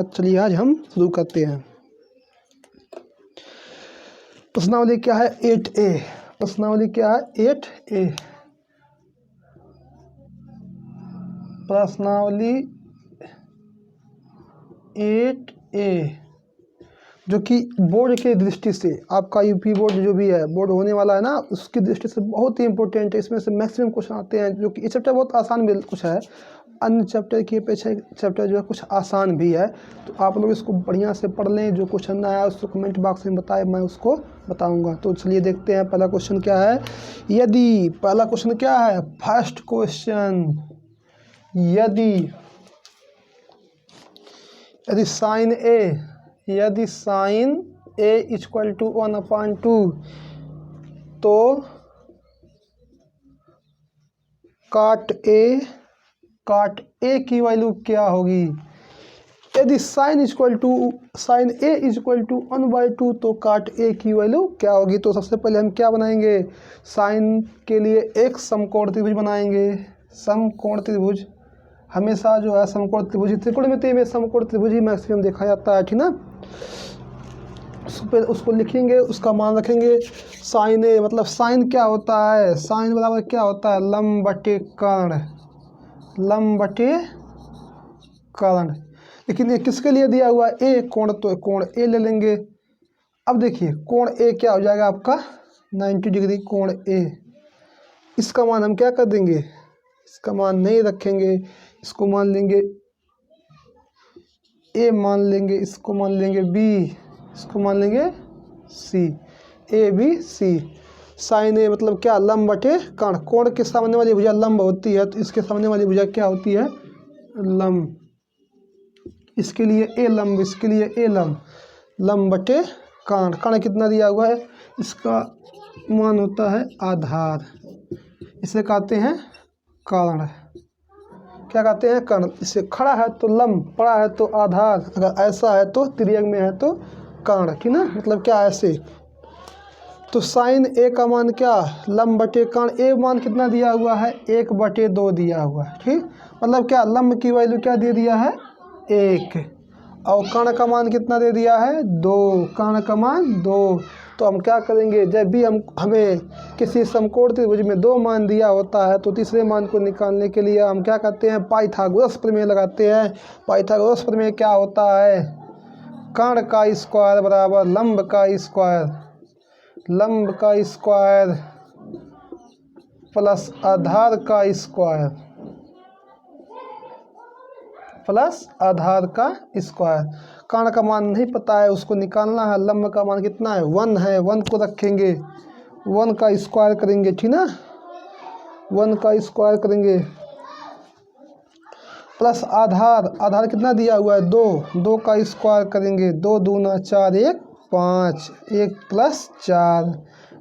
चलिए आज हम शुरू करते हैं। प्रश्नावली क्या है 8A। प्रश्नावली क्या है 8A। प्रश्नावली 8A जो कि बोर्ड के दृष्टि से आपका यूपी बोर्ड जो भी है बोर्ड होने वाला है ना, उसकी दृष्टि से बहुत ही इंपॉर्टेंट है। इसमें से मैक्सिमम क्वेश्चन आते हैं जो कि ये चैप्टर बहुत आसान भी कुछ है, अन्य चैप्टर की अपेक्षा चैप्टर जो है कुछ आसान भी है। तो आप लोग इसको बढ़िया से पढ़ लें। जो क्वेश्चन आया उसको कमेंट बॉक्स में बताएं, मैं उसको बताऊंगा। तो चलिए देखते हैं पहला क्वेश्चन क्या है। पहला क्वेश्चन क्या है, फर्स्ट क्वेश्चन, यदि साइन ए इक्वल टू 1/2 तो काट ए की वैल्यू क्या होगी। यदि साइन ए इक्वल टू 1/2 तो काट ए की वैल्यू क्या होगी। तो सबसे पहले हम क्या बनाएंगे, साइन के लिए एक समकोण त्रिभुज बनाएंगे। समकोण त्रिभुज हमेशा जो है समकोण त्रिभुज त्रिकोणमिति में समकोण त्रिभुज ही मैक्सिमम देखा जाता है, ठीक ना। उसको लिखेंगे, उसका मान रखेंगे। साइन ए मतलब साइन क्या होता है, साइन बराबर क्या होता है, लंब बटे कर्ण। लेकिन ये किसके लिए दिया हुआ है, ए कोण, तो कोण ए ले लेंगे। अब देखिए कोण ए क्या हो जाएगा आपका 90 डिग्री कोण ए। इसका मान हम क्या कर देंगे, इसका मान नहीं रखेंगे, इसको मान लेंगे ए, मान लेंगे इसको, मान लेंगे बी, इसको मान लेंगे सी, ए बी सी। साइन ए मतलब क्या, लंब बटे कर्ण। कोण के सामने वाली भुजा लंब होती है, तो इसके सामने वाली भुजा क्या होती है, लंब। इसके लिए ए लंब, इसके लिए ए लंब, लंब बटे कर्ण। कर्ण कितना दिया हुआ है, इसका मान होता है आधार, इसे कहते हैं कर्ण। क्या कहते हैं, कर्ण। इसे खड़ा है तो लंब, पड़ा है तो आधार, अगर ऐसा है तो तिर्यक में है तो कर्ण, ठीक ना। मतलब क्या ऐसे। तो साइन ए का मान क्या, लंब बटे कर्ण। ए मान कितना दिया हुआ है, 1/2 दिया हुआ है, ठीक। मतलब क्या, लंब की वैल्यू क्या दे दिया है 1, और कर्ण का मान कितना दे दिया है 2, कर्ण का मान 2। तो हम क्या करेंगे, जब भी हमें किसी समकोण त्रिभुज में 2 मान दिया होता है तो तीसरे मान को निकालने के लिए हम क्या करते हैं, पाइथागोरस प्रमेय लगाते हैं। पाइथागोरस प्रमेय क्या होता है, कर्ण का स्क्वायर बराबर लंब का स्क्वायर प्लस आधार का स्क्वायर कर्ण का मान नहीं पता है, उसको निकालना है। लंब का मान कितना है 1 है, 1 को रखेंगे, 1 का स्क्वायर करेंगे, ठीक ना। 1 का स्क्वायर करेंगे प्लस आधार कितना दिया हुआ है 2 का स्क्वायर करेंगे, 2 दूना 4, 1 5, 1 प्लस 4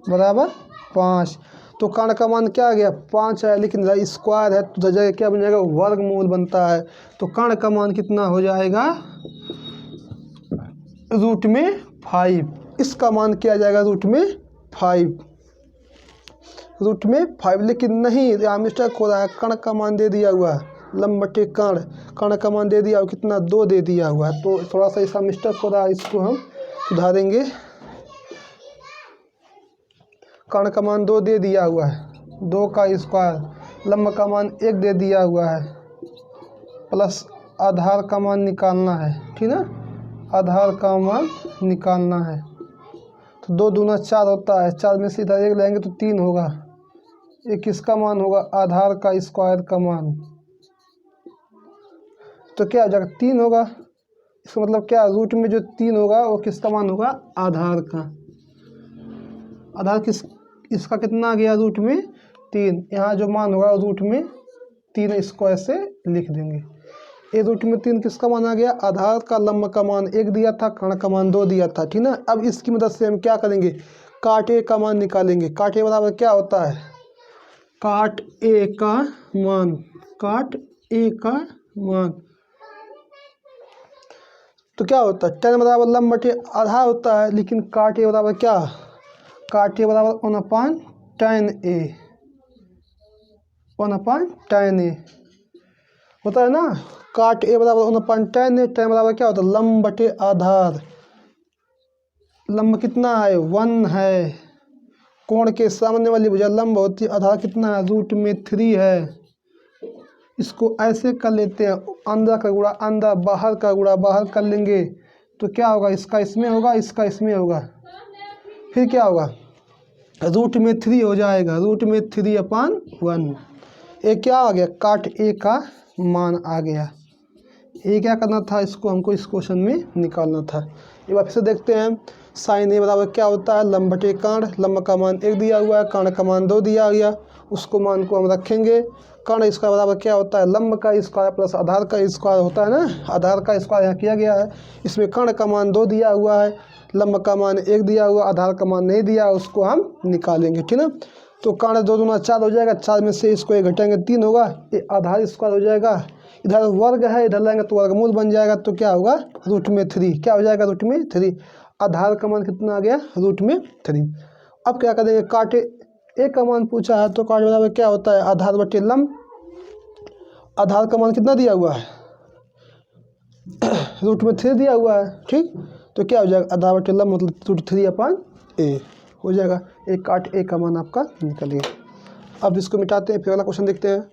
बराबर 5। तो कर्ण का मान क्या आ गया 5 है, लेकिन स्क्वायर है तो जगह क्या बन जाएगा, वर्गमूल बनता है। तो कर्ण का मान कितना हो जाएगा √5। इसका मान क्या आ जाएगा √5, लेकिन नहीं, यहाँ मिस्टेक हो रहा है। कर्ण का मान दे दिया हुआ है लंब बटे कर्ण का मान दे दिया, कितना 2 दे दिया हुआ है। तो थोड़ा सा ऐसा मिस्टेक हो रहा है, इसको हम सुधारेंगे। कर्ण का मान 2 दे दिया हुआ है, 2 का स्क्वायर, लंब का मान 1 दे दिया हुआ है, प्लस आधार का मान निकालना है, ठीक ना। आधार का मान निकालना है तो 2 दूना 4 होता है, 4 में से इधर 1 लेंगे तो 3 होगा। ये किसका मान होगा, आधार का स्क्वायर का मान। तो क्या हो जाएगा 3 होगा। इसका मतलब क्या, रूट में जो 3 होगा वो किसका मान होगा, आधार का। आधार इसका कितना आ गया रूट में 3। यहाँ जो मान होगा रूट में 3 इसको ऐसे लिख देंगे। ये रूट में 3 किसका मान आ गया, आधार का। लंब का मान 1 दिया था, कर्ण का मान 2 दिया था, ठीक ना। अब इसकी मदद से हम क्या करेंगे, काट ए का मान निकालेंगे। काट ए बराबर क्या होता है, काट ए का मान तो क्या होता है, tan बराबर लंब बटे आधार होता है, लेकिन काट ए बराबर क्या, काट ए बराबर 1/tan A। होता है ना, काट ए बराबर 1/tan ए, tan बराबर क्या होता है लंब बटे आधार। लंब कितना है 1 है, कोण के सामने वाली भुजा लंब होती है, आधार कितना है √3 है। इसको ऐसे कर लेते हैं, अंदर का गुणा अंदर, बाहर का गुणा बाहर कर लेंगे तो क्या होगा, इसका इसमें होगा, इसका इसमें होगा, फिर क्या होगा √3 हो जाएगा, √3/1। ये क्या आ गया, काट ए का मान आ गया। ये क्या करना था, इसको हमको इस क्वेश्चन में निकालना था। एक बार फिर से देखते हैं, साइन ए बराबर क्या होता है लंब बटे कर्ण। लंब का मान 1 दिया हुआ है, कर्ण का मान 2 दिया गया, उसको मान को हम रखेंगे। कर्ण इसका बराबर क्या होता है लंब का स्क्वायर प्लस आधार का स्क्वायर होता है ना, आधार का स्क्वायर यहाँ किया गया है। इसमें कर्ण का मान 2 दिया हुआ है, लंब का मान 1 दिया हुआ, आधार का मान नहीं दिया, उसको हम निकालेंगे, ठीक ना। तो कर्ण 2 दूना 4 हो जाएगा, 4 में से इसको 1 घटाएंगे 3 होगा, ये आधार स्क्वायर हो जाएगा। इधर वर्ग है, इधर लाएंगे तो वर्गमूल बन जाएगा, तो क्या होगा √3 क्या हो जाएगा √3। आधार का मान कितना आ गया √3। अब क्या करेंगे, काटे ए का मान पूछा है तो काट बराबर क्या होता है आधार बटे लंब। आधार का मान कितना दिया हुआ है √3 दिया हुआ है, ठीक। तो क्या हो जाएगा आधार बटे लंब मतलब √3/a हो जाएगा। एक काट ए का मान आपका निकल गया। अब इसको मिटाते हैं, फिर वाला क्वेश्चन देखते हैं।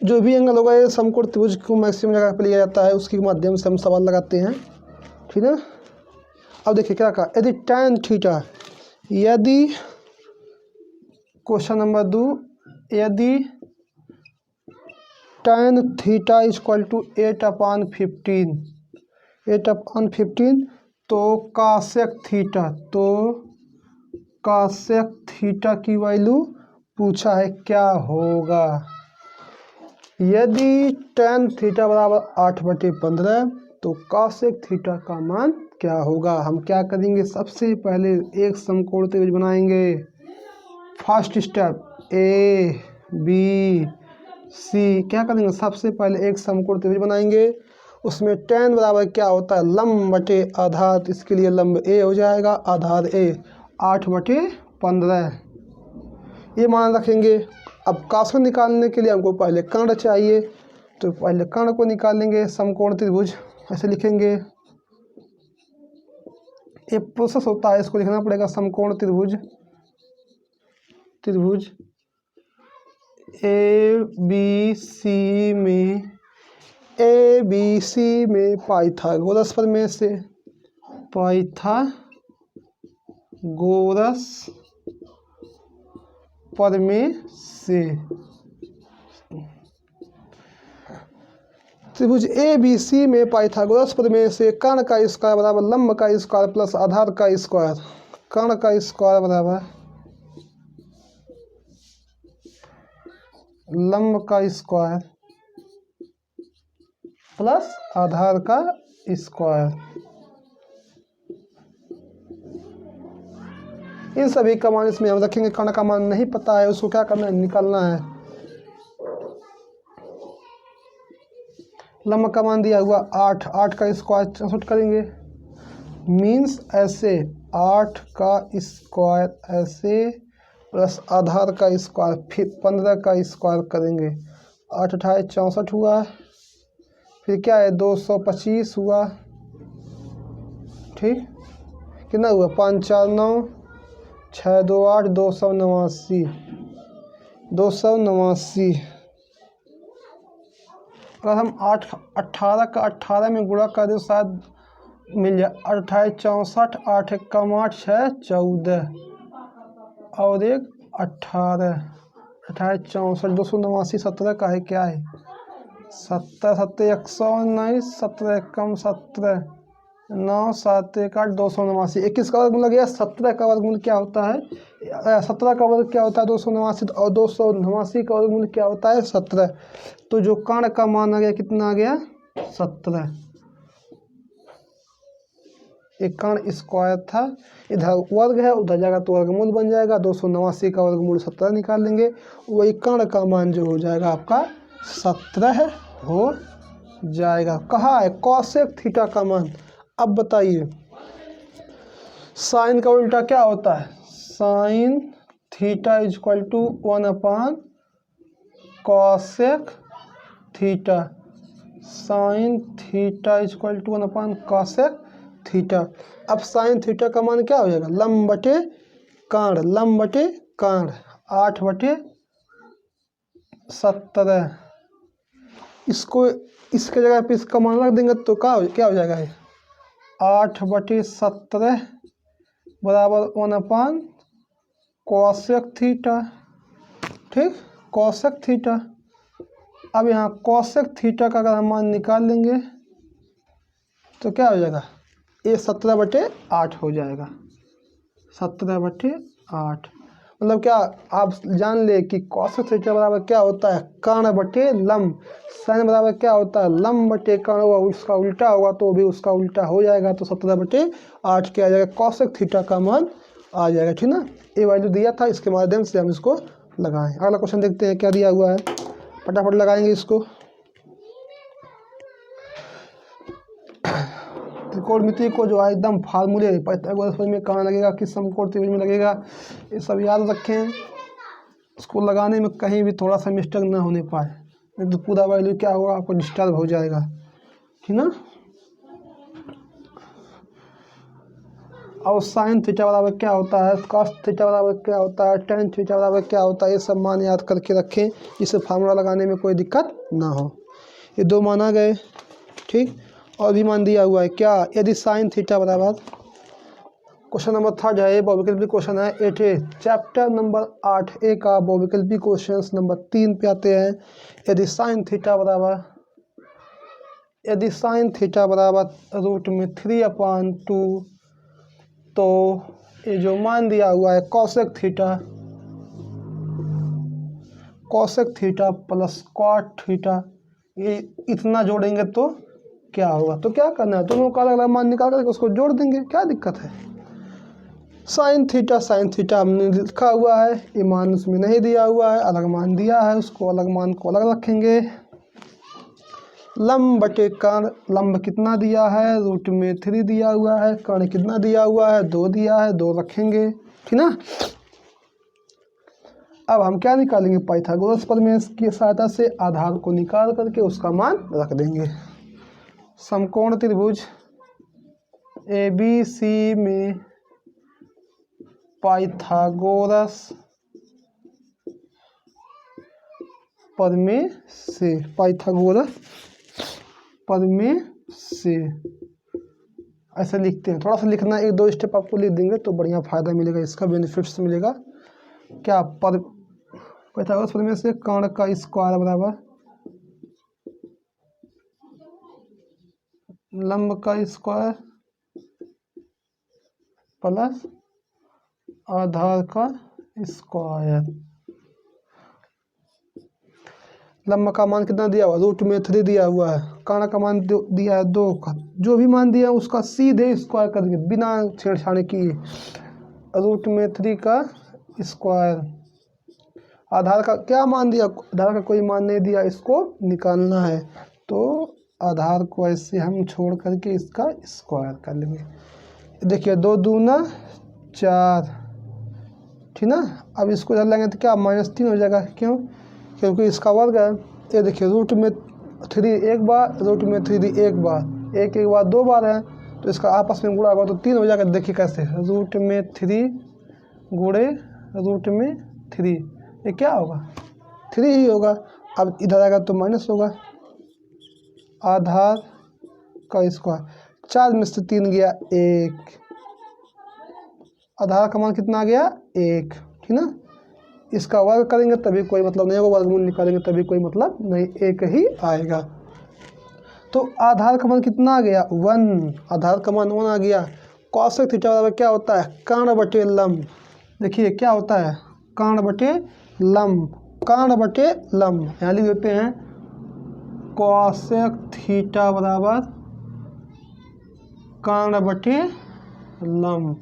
जो भी एंगल होगा ये समकोण त्रिभुज को मैक्सिमम जगह पर लिया जाता है, उसके माध्यम से हम सवाल लगाते हैं, ठीक है। अब देखिए क्या कहा, यदि tan थीटा, यदि क्वेश्चन नंबर 2, यदि tan थीटा इक्वल टू 8/15 तो कासेक थीटा की वैल्यू पूछा है क्या होगा। यदि tan थीटा बराबर 8/15 तो कासेक थीटा का मान क्या होगा। हम क्या करेंगे, सबसे पहले एक समकोण त्रिभुज बनाएंगे। First step A B C, क्या करेंगे सबसे पहले एक समकोण त्रिभुज बनाएंगे। उसमें tan बराबर क्या होता है लंब बटे आधार, इसके लिए लंब ए हो जाएगा, आधार ए 8/15 ये मान रखेंगे। अब कासेक निकालने के लिए हमको पहले कर्ण चाहिए, तो पहले कर्ण को निकालेंगे। समकोण त्रिभुज ऐसे लिखेंगे, ये प्रोसेस होता है, इसको लिखना पड़ेगा। समकोण त्रिभुज ए बी सी में पाइथागोरस प्रमेय से त्रिभुज ए बी सी में पाइथागोरस प्रमेय से कर्ण का स्क्वायर बराबर लंब का स्क्वायर प्लस आधार का स्क्वायर। कर्ण का स्क्वायर बराबर लंब का स्क्वायर प्लस आधार का स्क्वायर, इन सभी का मान इसमें हम रखेंगे। कर्ण का मान नहीं पता है, उसको क्या करना है निकालना है। लंब का मान दिया हुआ 8 का स्क्वायर 64 करेंगे, मीन्स ऐसे 8 का स्क्वायर ऐसे प्लस आधार का स्क्वायर, फिर 15 का स्क्वायर करेंगे। 8 8 64 हुआ, फिर क्या है 225 हुआ, ठीक। कितना हुआ 5 4 9 6 2 8 289। अगर हम 18 का 18 में गुणा कर दे तो शायद मिल जाए। 8 64 8 कम 8 6 14 और एक 18 64 289 17 का है, क्या है 70 70 119 17 कम 17 9 7 1 8 289। 21 का वर्गमूल लग गया। 17 का वर्गमूल क्या होता है 17 का वर्ग क्या होता है 289 और 289 का वर्गमूल क्या होता है 17। तो जो कर्ण का मान आ गया कितना आ गया 17। एक कर्ण स्क्वायर था, इधर वर्ग है उधर जाएगा तो वर्गमूल बन जाएगा। 289 का वर्गमूल 17 निकाल लेंगे, वही कर्ण का मान जो हो जाएगा आपका 17 हो जाएगा। कहाँ है कॉसेक थीटा का मान। अब बताइए साइन का उल्टा क्या होता है? Sine theta is equal to 1 cosec theta. Sine theta is equal to 1 cosec theta. अब साइन थीटा का मान क्या हो जाएगा? लंब बटे कांड, लंब बटे कांड 8/17। इसको इसके जगह पे इसका मान रख देंगे तो क्या हो जाएगा? 8/17 बराबर 1 कॉसेक थीटा। ठीक, कॉसेक थीटा। अब यहाँ कॉसेक थीटा का अगर हम मान निकाल लेंगे तो क्या हो जाएगा? ये 17/8 हो जाएगा। 17/8 मतलब क्या आप जान ले कि कॉसेक थीटा बराबर क्या होता है? कर्ण बटे लंब। साइन बराबर क्या होता है? लंब बटे कर्ण होगा, उसका उल्टा होगा तो भी उसका उल्टा हो जाएगा, तो 17/8 क्या आ जाएगा? कॉसेक थीटा का मान आ जाएगा। ठीक ना, ये वैल्यू दिया था, इसके माध्यम से हम इसको लगाएं। अगला क्वेश्चन देखते हैं क्या दिया हुआ है, फटाफट लगाएंगे इसको। त्रिकोणमिति को जो है एकदम फार्मूले पाइथागोरस में कहाँ लगेगा, किस समकोण त्रिभुज में लगेगा, ये सब याद रखें। इसको लगाने में कहीं भी थोड़ा सा मिस्टेक ना होने पाए, नहीं तो पूरा वैल्यू क्या होगा आपको डिस्टर्ब हो जाएगा। ठीक ना। और साइन थीटा बराबर क्या होता है, कॉस थीटा बराबर क्या होता है, टेन थीटा बराबर क्या होता है, ये सब मान याद करके रखें, जिससे फार्मूला लगाने में कोई दिक्कत ना हो। ये 2 मान आ गए। ठीक, और भी मान दिया हुआ है क्या? यदि साइन थीटा बराबर, क्वेश्चन नंबर 3 है, बहुविकल्पी क्वेश्चन है 8A, चैप्टर नंबर 8A का बहुविकल्पी क्वेश्चन नंबर 3 पे आते हैं। यदि साइन थीटा बराबर √3/2, तो ये जो मान दिया हुआ है cosec theta plus cot theta, ये इतना जोड़ेंगे तो क्या होगा? तो क्या करना है, दोनों का अलग अलग मान निकाल करके उसको जोड़ देंगे, क्या दिक्कत है? साइन थीटा हमने लिखा हुआ है, ये मान उसमें नहीं दिया हुआ है, अलग मान दिया है, उसको अलग मान को अलग रखेंगे। लंब बटे कर्ण, लंब कितना दिया है? √3 दिया हुआ है। कर्ण कितना दिया हुआ है? 2 दिया है, 2 रखेंगे। ठीक ना। अब हम क्या निकालेंगे? पाइथागोरस प्रमेय की सहायता से आधार को निकाल करके उसका मान रख देंगे। समकोण त्रिभुज ABC में पाइथागोरस प्रमेय से ऐसे लिखते हैं। थोड़ा सा लिखना, 1-2 स्टेप आपको लिख देंगे तो बढ़िया फ़ायदा मिलेगा, इसका बेनिफिट्स मिलेगा। क्या पाइथागोरस प्रमेय से कर्ण का स्क्वायर बराबर लंब का स्क्वायर प्लस आधार का स्क्वायर। लंब का मान कितना दिया हुआ? √3 दिया हुआ है। कर्ण का मान दिया है 2 का, जो भी मान दिया है उसका सीधे स्क्वायर कर देंगे बिना छेड़छाड़ किए। √3 का स्क्वायर। आधार का क्या मान दिया? आधार का कोई मान नहीं दिया, इसको निकालना है, तो आधार को ऐसे हम छोड़ करके इसका स्क्वायर कर लेंगे। देखिए 2 दूना 4। ठीक ना। अब इसको इधर लेंगे तो क्या -3 हो जाएगा, क्यों? क्योंकि इसका वर्ग है। ये देखिए √3 एक बार, √3 एक बार, एक बार 2 बार है, तो इसका आपस में गुणा होगा तो 3 हो जाएगा। देखिए कैसे, √3 गुणे √3, ये क्या होगा? 3 ही होगा। अब इधर आएगा तो माइनस होगा। आधार का स्क्वायर, 4 में से 3 गया 1, आधार का मान कितना आ गया? 1। ठीक ना। इसका वर्ग करेंगे तभी कोई मतलब नहीं होगा, वर्गमूल निकालेंगे तभी कोई मतलब नहीं, 1 ही आएगा। तो आधार का मान कितना आ गया? 1। आधार का मान 1 आ गया। कॉसेक थीटा बराबर क्या होता है? कर्ण बटे लंब। देखिए क्या होता है? कर्ण बटे लंब, कर्ण बटे लंब। यहाँ लिख देते हैं कॉसेक थीटा बराबर कर्ण बटे लंब।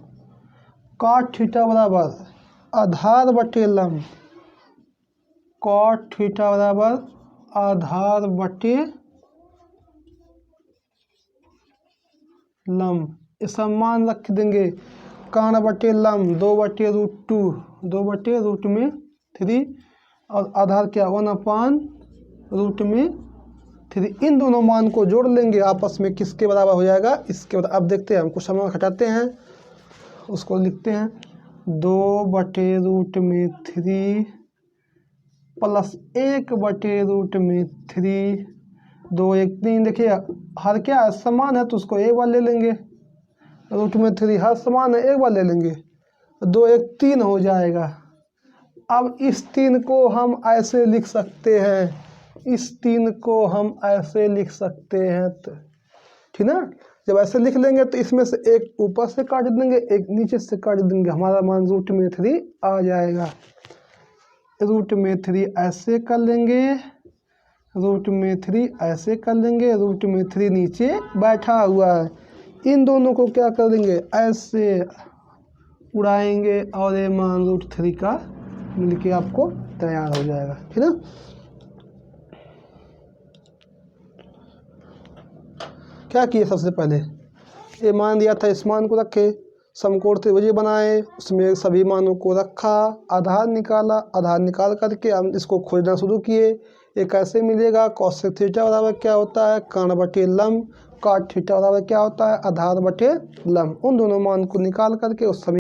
कॉट थीटा बराबर आधार बटे लंब। कॉट थीटा बराबर आधार बटे लंब। ये सब मान रख देंगे। कर्ण बटे लम 2/√2, 2/√3 और आधार क्या 1/√3। इन दोनों मान को जोड़ लेंगे आपस में, किसके बराबर हो जाएगा, इसके बराबर। अब देखते हैं, हम कुछ समय घटाते हैं, उसको लिखते हैं 2/√3 प्लस 1/√3, 2 1 3। देखिए हर क्या समान है तो उसको एक बार ले लेंगे, √3 हर समान है एक बार ले लेंगे, 2 1 3 हो जाएगा। अब इस 3 को हम ऐसे लिख सकते हैं, इस 3 को हम ऐसे लिख सकते हैं, ठीक ना। जब ऐसे लिख लेंगे तो इसमें से एक ऊपर से काट देंगे, एक नीचे से काट देंगे, हमारा मान √3 आ जाएगा। √3 ऐसे कर लेंगे, √3 ऐसे कर लेंगे, √3 नीचे बैठा हुआ है। इन दोनों को क्या कर देंगे, ऐसे उड़ाएंगे और ये मान √3 का मिलके आपको तैयार हो जाएगा, ठीक ना। क्या किए, सबसे पहले ये मान दिया था, इस मान को रखे, समकोण त्रिभुज बनाए, उसमें सभी मानों को रखा, आधार निकाला, आधार निकाल करके हम इसको खोजना शुरू किए। ये कैसे मिलेगा, कॉसेक थीटा बराबर क्या होता है, कर्ण बटे लंब, कॉट थीटा बराबर क्या होता है, आधार बटे लंब। उन दोनों मान को निकाल करके उस सभी